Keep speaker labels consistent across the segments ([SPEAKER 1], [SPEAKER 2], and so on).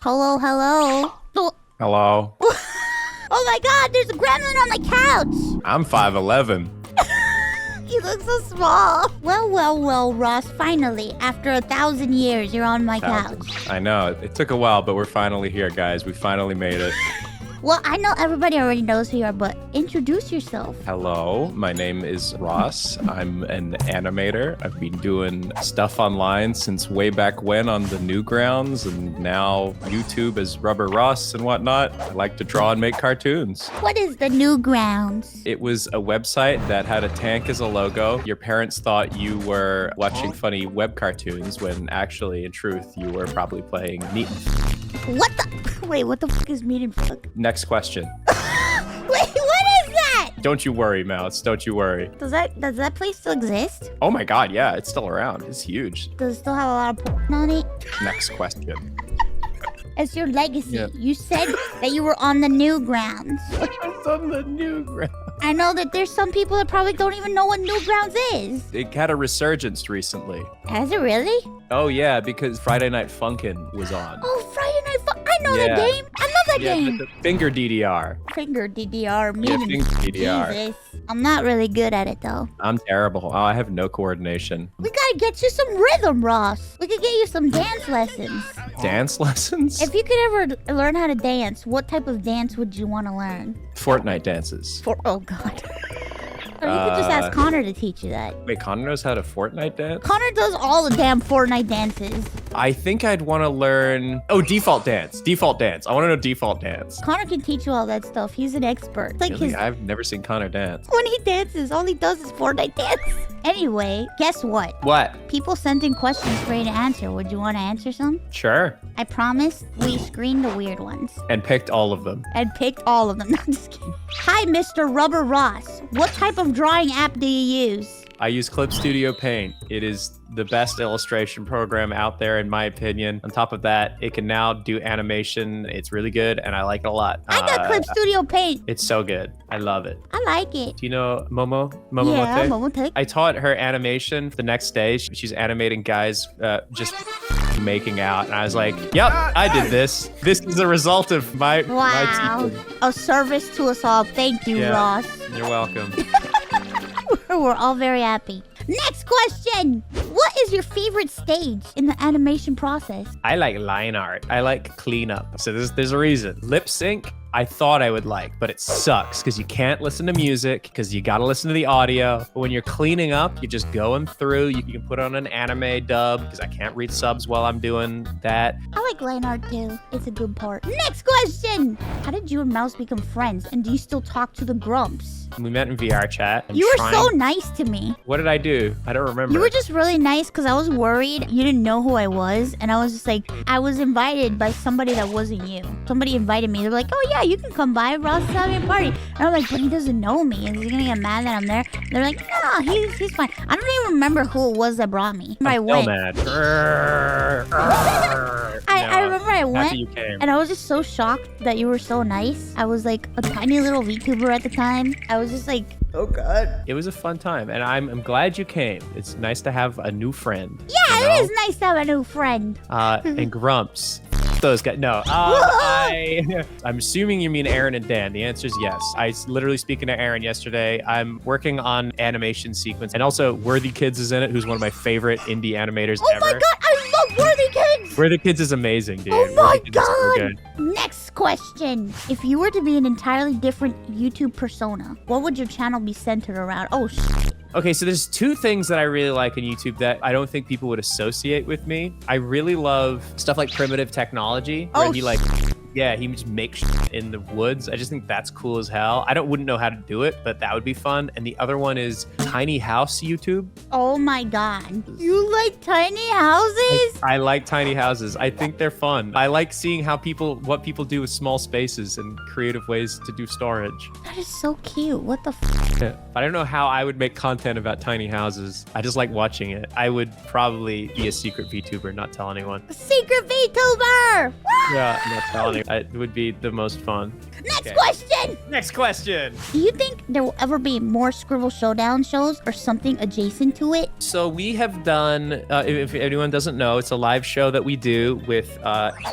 [SPEAKER 1] Hello, hello.
[SPEAKER 2] Hello.
[SPEAKER 1] Oh my god, there's a gremlin on my couch.
[SPEAKER 2] I'm 5'11".
[SPEAKER 1] You look so small. Well, Ross, finally, after 1,000 years, you're on my couch.
[SPEAKER 2] I know. It took a while, but we're finally here, guys. We finally made it.
[SPEAKER 1] Well, I know everybody already knows who you are, but introduce yourself.
[SPEAKER 2] Hello, my name is Ross. I'm an animator. I've been doing stuff online since way back when on the NewGrounds, and now YouTube as Rubber Ross and whatnot. I like to draw and make cartoons.
[SPEAKER 1] What is the NewGrounds?
[SPEAKER 2] It was a website that had a tank as a logo. Your parents thought you were watching funny web cartoons when actually, in truth, you were probably playing Meat and
[SPEAKER 1] What the? Wait, what the fuck is Meat and Fuck?
[SPEAKER 2] Next question.
[SPEAKER 1] Wait, what is that?
[SPEAKER 2] Don't you worry, Mouse. Don't you worry.
[SPEAKER 1] Does that place still exist?
[SPEAKER 2] Oh my god, yeah, it's still around. It's huge.
[SPEAKER 1] Does it still have a lot of porn on it?
[SPEAKER 2] Next question.
[SPEAKER 1] It's your legacy.
[SPEAKER 2] Yeah.
[SPEAKER 1] You said that you were on the NewGrounds.
[SPEAKER 2] It's on the NewGrounds.
[SPEAKER 1] I know that there's some people that probably don't even know what NewGrounds is.
[SPEAKER 2] It had a resurgence recently.
[SPEAKER 1] Has it really?
[SPEAKER 2] Oh yeah, because Friday Night Funkin' was on.
[SPEAKER 1] Oh, Friday Night Fun. I know that game. I love that game.
[SPEAKER 2] The finger DDR.
[SPEAKER 1] Finger DDR.
[SPEAKER 2] Yeah, finger DDR.
[SPEAKER 1] Jesus. I'm not really good at it though.
[SPEAKER 2] I'm terrible. Oh, I have no coordination.
[SPEAKER 1] We gotta get you some rhythm, Ross. We could get you some dance lessons.
[SPEAKER 2] Dance lessons?
[SPEAKER 1] If you could ever learn how to dance, what type of dance would you want to learn?
[SPEAKER 2] Fortnite dances.
[SPEAKER 1] Oh god. Or you could just ask Connor to teach you that.
[SPEAKER 2] Wait, Connor knows how to Fortnite dance?
[SPEAKER 1] Connor does all the damn Fortnite dances.
[SPEAKER 2] I think I'd want to learn... Oh, default dance. Default dance. I want to know default dance.
[SPEAKER 1] Connor can teach you all that stuff. He's an expert. Like
[SPEAKER 2] Really? I've never seen Connor dance.
[SPEAKER 1] when he dances, all he does is Fortnite dance. Anyway, guess what?
[SPEAKER 2] What?
[SPEAKER 1] People sent in questions for you to answer. Would you want to answer some?
[SPEAKER 2] Sure.
[SPEAKER 1] I promise we screened the weird ones.
[SPEAKER 2] And picked all of them.
[SPEAKER 1] And picked all of them. No, I'm just kidding. Hi, Mr. Rubber Ross. What type of drawing app do you use?
[SPEAKER 2] I use Clip Studio Paint. It is the best illustration program out there, in my opinion. On top of that, it can now do animation. It's really good, and I like it a lot.
[SPEAKER 1] I got Clip Studio Paint.
[SPEAKER 2] It's so good. I love it.
[SPEAKER 1] I like it.
[SPEAKER 2] Do you know Momo?
[SPEAKER 1] Yeah,
[SPEAKER 2] Momomote?
[SPEAKER 1] Momomote.
[SPEAKER 2] I taught her animation the next day. She's animating guys just making out, and I was like, yep, I did this. This is a result of my
[SPEAKER 1] Wow.
[SPEAKER 2] teaching.
[SPEAKER 1] A service to us all. Thank you,
[SPEAKER 2] Yeah.
[SPEAKER 1] Ross.
[SPEAKER 2] You're welcome.
[SPEAKER 1] We're all very happy. Next question. What is your favorite stage in the animation process?
[SPEAKER 2] I like line art. I like cleanup. So there's a reason. Lip sync, I thought I would like, but it sucks because you can't listen to music because you got to listen to the audio. But when you're cleaning up, you're just going through. You can put on an anime dub because I can't read subs while I'm doing that.
[SPEAKER 1] I like line art too. It's a good part. Next question. How did you and Mouse become friends? And do you still talk to the Grumps?
[SPEAKER 2] We met in VR chat.
[SPEAKER 1] You were so nice to me.
[SPEAKER 2] What did I do? I don't remember.
[SPEAKER 1] You were just really nice because I was worried you didn't know who I was. And I was just like, I was invited by somebody that wasn't you. Somebody invited me. They were like, oh yeah, you can come by. Ross is having a party. And I'm like, but he doesn't know me. Is he going to get mad that I'm there? And they're like, no, he's fine. I don't even remember who it was that brought me. I went.
[SPEAKER 2] Mad.
[SPEAKER 1] I remember I went.
[SPEAKER 2] You came.
[SPEAKER 1] And I was just so shocked that you were so nice. I was like a tiny little VTuber at the time. I was just like, oh god.
[SPEAKER 2] It was a fun time, and I'm glad you came. It's nice to have a new friend.
[SPEAKER 1] Yeah,
[SPEAKER 2] you know?
[SPEAKER 1] it is nice to have a new friend.
[SPEAKER 2] And Grumps. Those guys. No. I'm assuming you mean Aaron and Dan. The answer is yes. I was literally speaking to Aaron yesterday. I'm working on animation sequence, and also Worthy Kids is in it, who's one of my favorite indie animators ever.
[SPEAKER 1] Oh my god, I love Worthy Kids!
[SPEAKER 2] Worthy Kids is amazing, dude.
[SPEAKER 1] Oh my
[SPEAKER 2] Worthy Kids is so
[SPEAKER 1] god!
[SPEAKER 2] good.
[SPEAKER 1] Next question. If you were to be an entirely different YouTube persona, what would your channel be centered around? Oh,
[SPEAKER 2] Okay, so there's two things that I really like on YouTube that I don't think people would associate with me. I really love stuff like primitive technology, where he he just makes shit in the woods. I just think that's cool as hell. I wouldn't know how to do it, but that would be fun. And the other one is tiny house YouTube.
[SPEAKER 1] Oh my god. You like tiny houses?
[SPEAKER 2] I like tiny houses. I think they're fun. I like seeing what people do with small spaces and creative ways to do storage.
[SPEAKER 1] That is so cute. What the f?
[SPEAKER 2] Yeah. I don't know how I would make content about tiny houses. I just like watching it. I would probably be a secret VTuber, not tell anyone.
[SPEAKER 1] Secret VTuber!
[SPEAKER 2] Yeah, I'm not telling anyone. It would be the most fun.
[SPEAKER 1] Next question.
[SPEAKER 2] Next question.
[SPEAKER 1] Do you think there will ever be more Scribble Showdown shows or something adjacent to it?
[SPEAKER 2] So we have done, if anyone doesn't know, it's a live show that we do with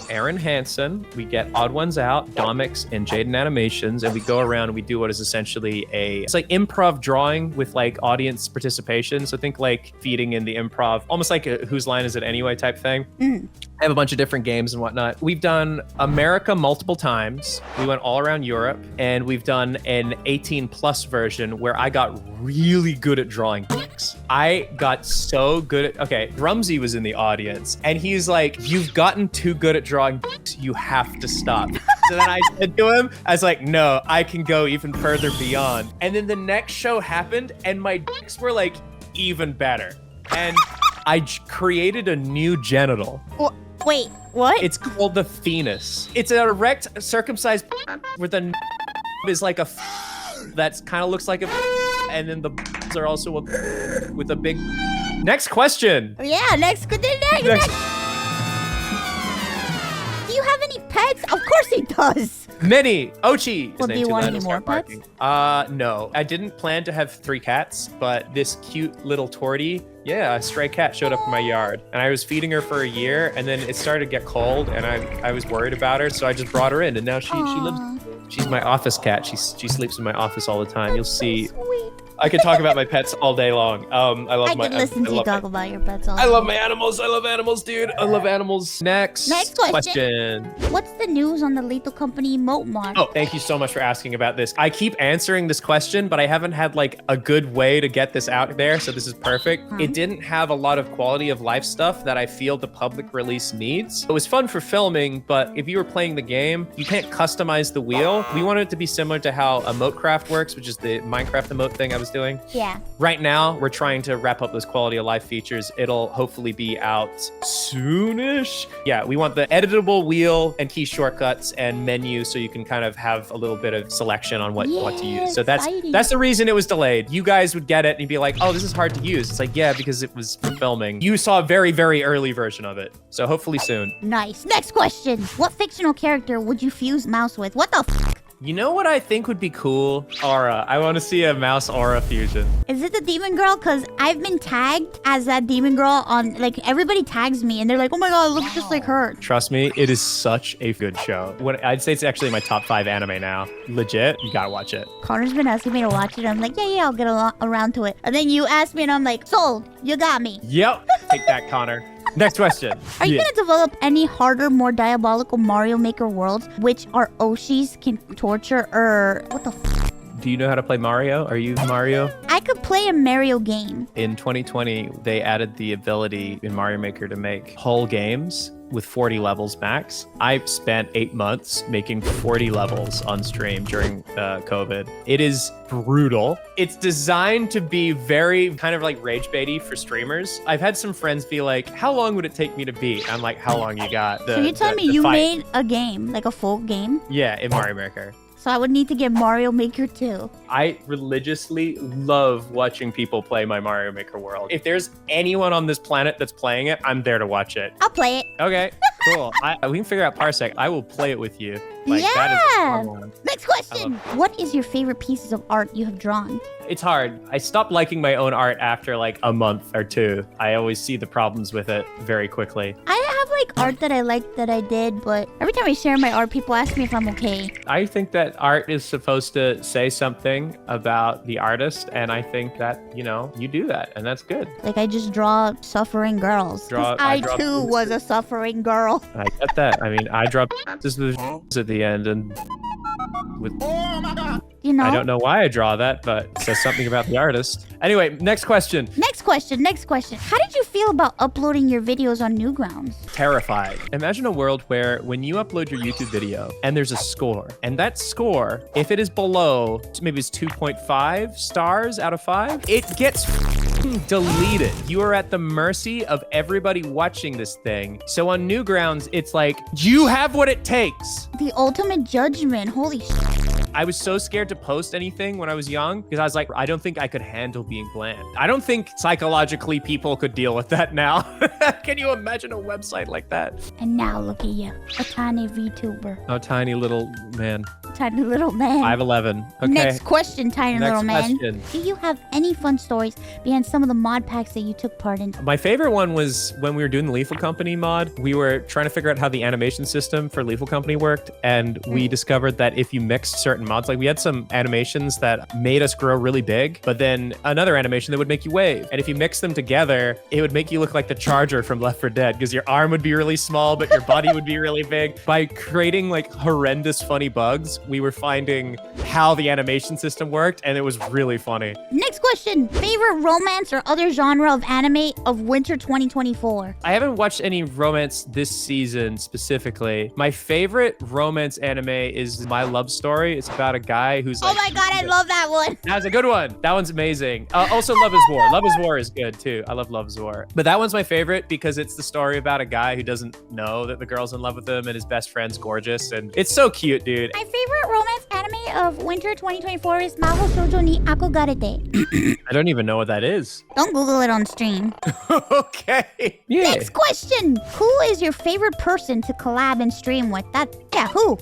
[SPEAKER 2] Aaron Hansen. We get Odd Ones Out, Domix, and Jaden Animations, and we go around and we do what is essentially it's like improv drawing with like audience participation. So think like feeding in the improv, almost like a Whose Line Is It Anyway type thing. I have a bunch of different games and whatnot. We've done America multiple times. We went all around Europe, and we've done an 18+ version where I got really good at drawing dicks. I got so good at, okay, Rumsey was in the audience, and he's like, you've gotten too good at drawing dicks, you have to stop. So then I said to him, I was like, no, I can go even further beyond. And then the next show happened, and my dicks were like even better. And I created a new genital.
[SPEAKER 1] Wait, what?
[SPEAKER 2] It's called the penis. It's an erect, circumcised with a is like a that's kind of looks like a, and then the are also with a big. Next question.
[SPEAKER 1] Yeah, next. Do you have any pets? Of course he does.
[SPEAKER 2] Many. Ochi.
[SPEAKER 1] Well, do you want any more pets?
[SPEAKER 2] No. I didn't plan to have 3 cats, but this cute little tortie, yeah, a stray cat showed up in my yard, and I was feeding her for a year, and then it started to get cold, and I was worried about her, so I just brought her in, and now she lives. She's my office cat. She sleeps in my office all the time. You'll see. So sweet. I could talk about my pets all day long. I could listen to you talk about your pets all day. I love my animals. I love animals, dude. I love animals. Next question.
[SPEAKER 1] What's the news on the Lethal Company emote mark?
[SPEAKER 2] Oh, thank you so much for asking about this. I keep answering this question, but I haven't had like a good way to get this out there, so this is perfect. It didn't have a lot of quality of life stuff that I feel the public release needs. It was fun for filming, but if you were playing the game, you can't customize the wheel. We wanted it to be similar to how EmoteCraft works, which is the Minecraft emote thing I was doing.
[SPEAKER 1] Yeah.
[SPEAKER 2] Right now, we're trying to wrap up those quality of life features. It'll hopefully be out soonish. Yeah, we want the editable wheel and key shortcuts and menu so you can kind of have a little bit of selection on what to use. So that's the reason it was delayed. You guys would get it and you'd be like, oh, this is hard to use. It's like, yeah, because it was for filming. You saw a very, very early version of it. So hopefully soon.
[SPEAKER 1] Nice. Next question. What fictional character would you fuse mouse with? What the f?
[SPEAKER 2] You know what I think would be cool? Aura. I want to see a mouse aura fusion.
[SPEAKER 1] Is it the demon girl? Because I've been tagged as that demon girl on, like, everybody tags me and they're like, oh my god, it looks just like her.
[SPEAKER 2] Trust me, it is such a good show. I'd say it's actually my top 5 anime now. Legit, you gotta watch it.
[SPEAKER 1] Connor's been asking me to watch it. I'm like, yeah, I'll get around to it. And then you asked me and I'm like, sold. You got me.
[SPEAKER 2] Yep. Take that, Connor. Next question.
[SPEAKER 1] Are you going to develop any harder, more diabolical Mario Maker worlds, which our Oshis can torture, or what the f?
[SPEAKER 2] Do you know how to play Mario? Are you Mario?
[SPEAKER 1] I could play a Mario game.
[SPEAKER 2] In 2020, they added the ability in Mario Maker to make whole games with 40 levels max. I spent 8 months making 40 levels on stream during COVID. It is brutal. It's designed to be very kind of like rage baity for streamers. I've had some friends be like, how long would it take me to beat? I'm like, how long you got?
[SPEAKER 1] So you're telling me you made a game, like a full game?
[SPEAKER 2] Yeah, in Mario Maker.
[SPEAKER 1] So I would need to get Mario Maker 2.
[SPEAKER 2] I religiously love watching people play my Mario Maker world. If there's anyone on this planet that's playing it, I'm there to watch it.
[SPEAKER 1] I'll play it.
[SPEAKER 2] Okay, cool. We can figure out Parsec. I will play it with you. Like,
[SPEAKER 1] yeah.
[SPEAKER 2] That is a fun one.
[SPEAKER 1] Next question. What is your favorite pieces of art you have drawn?
[SPEAKER 2] It's hard. I stopped liking my own art after like a month or 2. I always see the problems with it very quickly.
[SPEAKER 1] I have like art that I liked that I did, but every time I share my art, people ask me if I'm okay.
[SPEAKER 2] I think that art is supposed to say something about the artist, and I think that, you know, you do that, and that's good.
[SPEAKER 1] Like I just draw suffering girls. I too was a suffering girl.
[SPEAKER 2] I get that. I mean, I draw this at the end, and with
[SPEAKER 1] you know,
[SPEAKER 2] I don't know why I draw that, but it says something about the artist. Anyway, next question.
[SPEAKER 1] Next question. How did you feel about uploading your videos on NewGrounds?
[SPEAKER 2] Terrified. Imagine a world where when you upload your YouTube video and there's a score, and that score, if it is below, maybe it's 2.5 stars out of 5, it gets deleted. You are at the mercy of everybody watching this thing. So on NewGrounds, it's like, you have what it takes.
[SPEAKER 1] The ultimate judgment. Holy shit.
[SPEAKER 2] I was so scared to post anything when I was young because I was like, I don't think I could handle being bland. I don't think psychologically people could deal with that now. Can you imagine a website like that?
[SPEAKER 1] And now look at you, a tiny VTuber.
[SPEAKER 2] Oh, tiny little man.
[SPEAKER 1] tiny little man.
[SPEAKER 2] 5'11". Okay.
[SPEAKER 1] Next question, tiny
[SPEAKER 2] Next
[SPEAKER 1] little man.
[SPEAKER 2] question.
[SPEAKER 1] Do you have any fun stories behind some of the mod packs that you took part in?
[SPEAKER 2] My favorite one was when we were doing the Lethal Company mod. We were trying to figure out how the animation system for Lethal Company worked, and we discovered that if you mixed certain mods, like we had some animations that made us grow really big, but then another animation that would make you wave. And if you mix them together, it would make you look like the Charger from Left 4 Dead, because your arm would be really small, but your body would be really big. By creating like horrendous funny bugs, we were finding how the animation system worked, and it was really funny.
[SPEAKER 1] Next question. Favorite romance or other genre of anime of winter 2024?
[SPEAKER 2] I haven't watched any romance this season specifically. My favorite romance anime is My Love Story. It's about a guy who's like...
[SPEAKER 1] Oh my god, I love that one.
[SPEAKER 2] That's a good one. That one's amazing. Also, Love is War. Love is War is good too. I love Love is War. But that one's my favorite because it's the story about a guy who doesn't know that the girl's in love with him and his best friend's gorgeous. And it's so cute, dude.
[SPEAKER 1] My favorite romance anime of winter 2024 is Mahou Shoujo ni Akogarete.
[SPEAKER 2] I don't even know what that is.
[SPEAKER 1] Don't Google it on stream.
[SPEAKER 2] Okay. Yeah.
[SPEAKER 1] Next question. Who is your favorite person to collab and stream with? Who?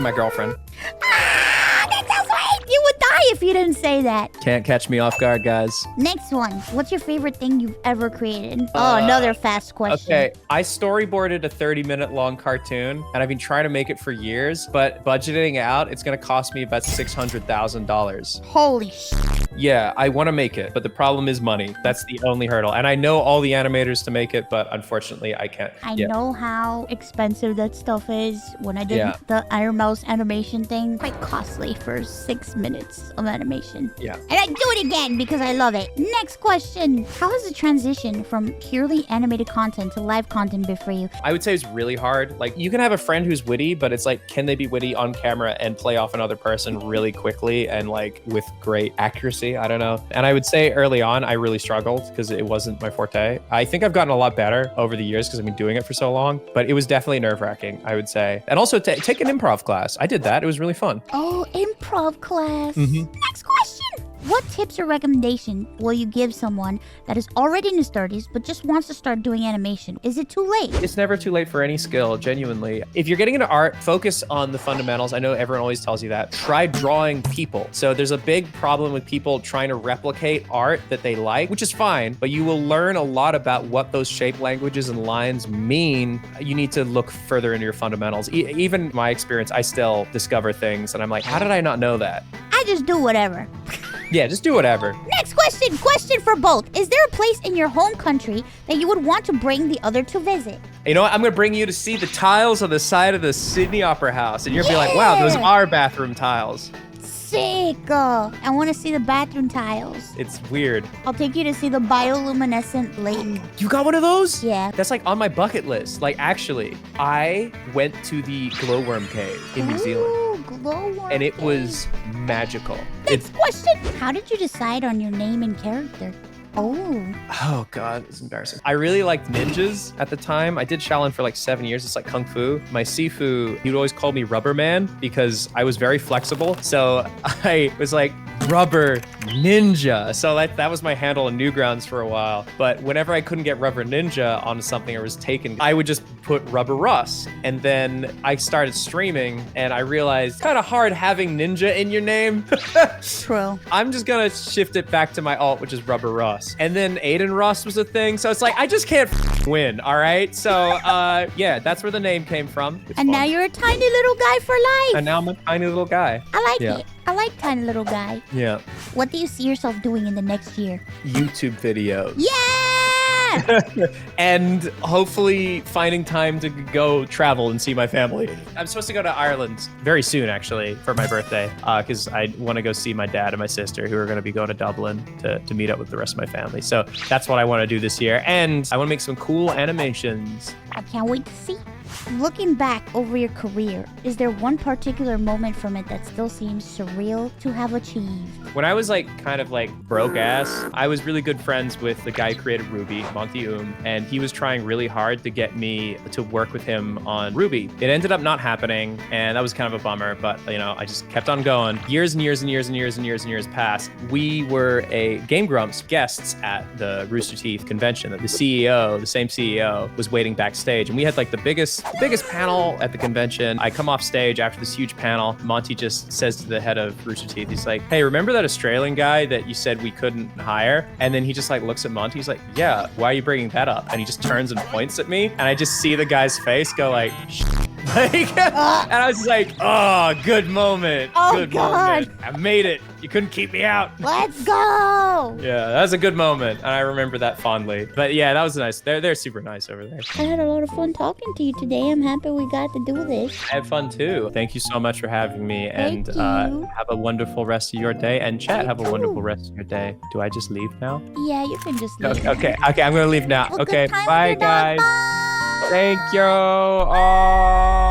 [SPEAKER 2] My girlfriend.
[SPEAKER 1] That's so sweet. You would die if you didn't say that.
[SPEAKER 2] Can't catch me off guard, guys.
[SPEAKER 1] Next one. What's your favorite thing you've ever created? Another fast question.
[SPEAKER 2] Okay, I storyboarded a 30-minute long cartoon, and I've been trying to make it for years, but budgeting out, it's gonna cost me about $600,000.
[SPEAKER 1] Holy sh!
[SPEAKER 2] Yeah, I want to make it, but the problem is money. That's the only hurdle. And I know all the animators to make it, but unfortunately, I can't.
[SPEAKER 1] I know how expensive that stuff is. When I did the Ironmouse animation thing, quite costly for 6 minutes of animation.
[SPEAKER 2] Yeah.
[SPEAKER 1] And I do it again because I love it. Next question. How has the transition from purely animated content to live content been for you?
[SPEAKER 2] I would say it's really hard. Like, you can have a friend who's witty, but it's like, can they be witty on camera and play off another person really quickly and like with great accuracy? I don't know. And I would say early on, I really struggled because it wasn't my forte. I think I've gotten a lot better over the years because I've been doing it for so long, but it was definitely nerve-wracking, I would say. And also take an improv class. I did that. It was really fun.
[SPEAKER 1] Oh, improv class.
[SPEAKER 2] Mm-hmm.
[SPEAKER 1] Next question. What tips or recommendation will you give someone that is already in his 30s but just wants to start doing animation? Is it too late?
[SPEAKER 2] It's never too late for any skill, genuinely. If you're getting into art, focus on the fundamentals. I know everyone always tells you that. Try drawing people. So there's a big problem with people trying to replicate art that they like, which is fine, but you will learn a lot about what those shape languages and lines mean. You need to look further into your fundamentals. Even my experience, I still discover things and I'm like, how did I not know that?
[SPEAKER 1] I just do whatever.
[SPEAKER 2] Yeah, just do whatever.
[SPEAKER 1] Next question. Question for both. Is there a place in your home country that you would want to bring the other to visit?
[SPEAKER 2] You know what? I'm going to bring you to see the tiles on the side of the Sydney Opera House. And you're going to be like, wow, those are bathroom tiles.
[SPEAKER 1] Sick. I want to see the bathroom tiles.
[SPEAKER 2] It's weird.
[SPEAKER 1] I'll take you to see the bioluminescent lake.
[SPEAKER 2] You got one of those?
[SPEAKER 1] Yeah.
[SPEAKER 2] That's like on my bucket list. Like, actually, I went to the glowworm cave in New Zealand.
[SPEAKER 1] Glowworm
[SPEAKER 2] and it
[SPEAKER 1] cave.
[SPEAKER 2] was magical.
[SPEAKER 1] Next question. How did you decide on your name and character?
[SPEAKER 2] Oh God, it's embarrassing. I really liked ninjas at the time. I did Shaolin for like 7 years. It's like Kung Fu. My Sifu, he would always call me Rubber Man because I was very flexible. So I was like, Rubber Ninja. So that was my handle in NewGrounds for a while. But whenever I couldn't get Rubber Ninja onto something or was taken, I would just put Rubber Russ. And then I started streaming and I realized it's kind of hard having ninja in your name.
[SPEAKER 1] True.
[SPEAKER 2] I'm just gonna shift it back to my alt, which is Rubber Russ. And then Aiden Ross was a thing. So it's like, I just can't win, all right? So yeah, that's where the name came from. It's
[SPEAKER 1] and
[SPEAKER 2] fun.
[SPEAKER 1] now you're a tiny little guy for life.
[SPEAKER 2] And now I'm a tiny little guy.
[SPEAKER 1] I like it. I like tiny little guy.
[SPEAKER 2] Yeah.
[SPEAKER 1] What do you see yourself doing in the next year?
[SPEAKER 2] YouTube videos.
[SPEAKER 1] Yeah!
[SPEAKER 2] And hopefully finding time to go travel and see my family. I'm supposed to go to Ireland very soon, actually, for my birthday, because I want to go see my dad and my sister, who are going to be going to Dublin to meet up with the rest of my family. So that's what I want to do this year. And I want to make some cool animations.
[SPEAKER 1] I can't wait to see. Looking back over your career, is there one particular moment from it that still seems surreal to have achieved?
[SPEAKER 2] When I was like kind of like broke ass, I was really good friends with the guy who created Ruby, Monty and he was trying really hard to get me to work with him on Ruby. It ended up not happening, and that was kind of a bummer, but you know, I just kept on going. Years and years and years and years and years and years passed. We were a Game Grumps guests at the Rooster Teeth convention. The CEO, the same CEO, was waiting backstage, and we had like the biggest this biggest panel at the convention. I come off stage after this huge panel. Monty just says to the head of Rooster Teeth, he's like, hey, remember that Australian guy that you said we couldn't hire? And then he just like looks at Monty. He's like, yeah, why are you bringing that up? And he just turns and points at me. And I just see the guy's face go like, like, and I was like, oh, good moment.
[SPEAKER 1] Oh,
[SPEAKER 2] good
[SPEAKER 1] God.
[SPEAKER 2] moment. I made it. You couldn't keep me out.
[SPEAKER 1] Let's go.
[SPEAKER 2] Yeah, that was a good moment. And I remember that fondly. But yeah, that was nice. They're super nice over there.
[SPEAKER 1] I had a lot of fun talking to you today. I'm happy we got to do this.
[SPEAKER 2] I had fun too. Thank you so much for having me.
[SPEAKER 1] Thank
[SPEAKER 2] And
[SPEAKER 1] you.
[SPEAKER 2] have a wonderful rest of your day. And chat, have a
[SPEAKER 1] too.
[SPEAKER 2] wonderful rest of your day. Do I just leave now?
[SPEAKER 1] Yeah, you can just leave.
[SPEAKER 2] Okay, I'm going to leave now.
[SPEAKER 1] Well,
[SPEAKER 2] Okay,
[SPEAKER 1] good time
[SPEAKER 2] bye,
[SPEAKER 1] with your dog.
[SPEAKER 2] guys.
[SPEAKER 1] Bye.
[SPEAKER 2] Thank you. Oh.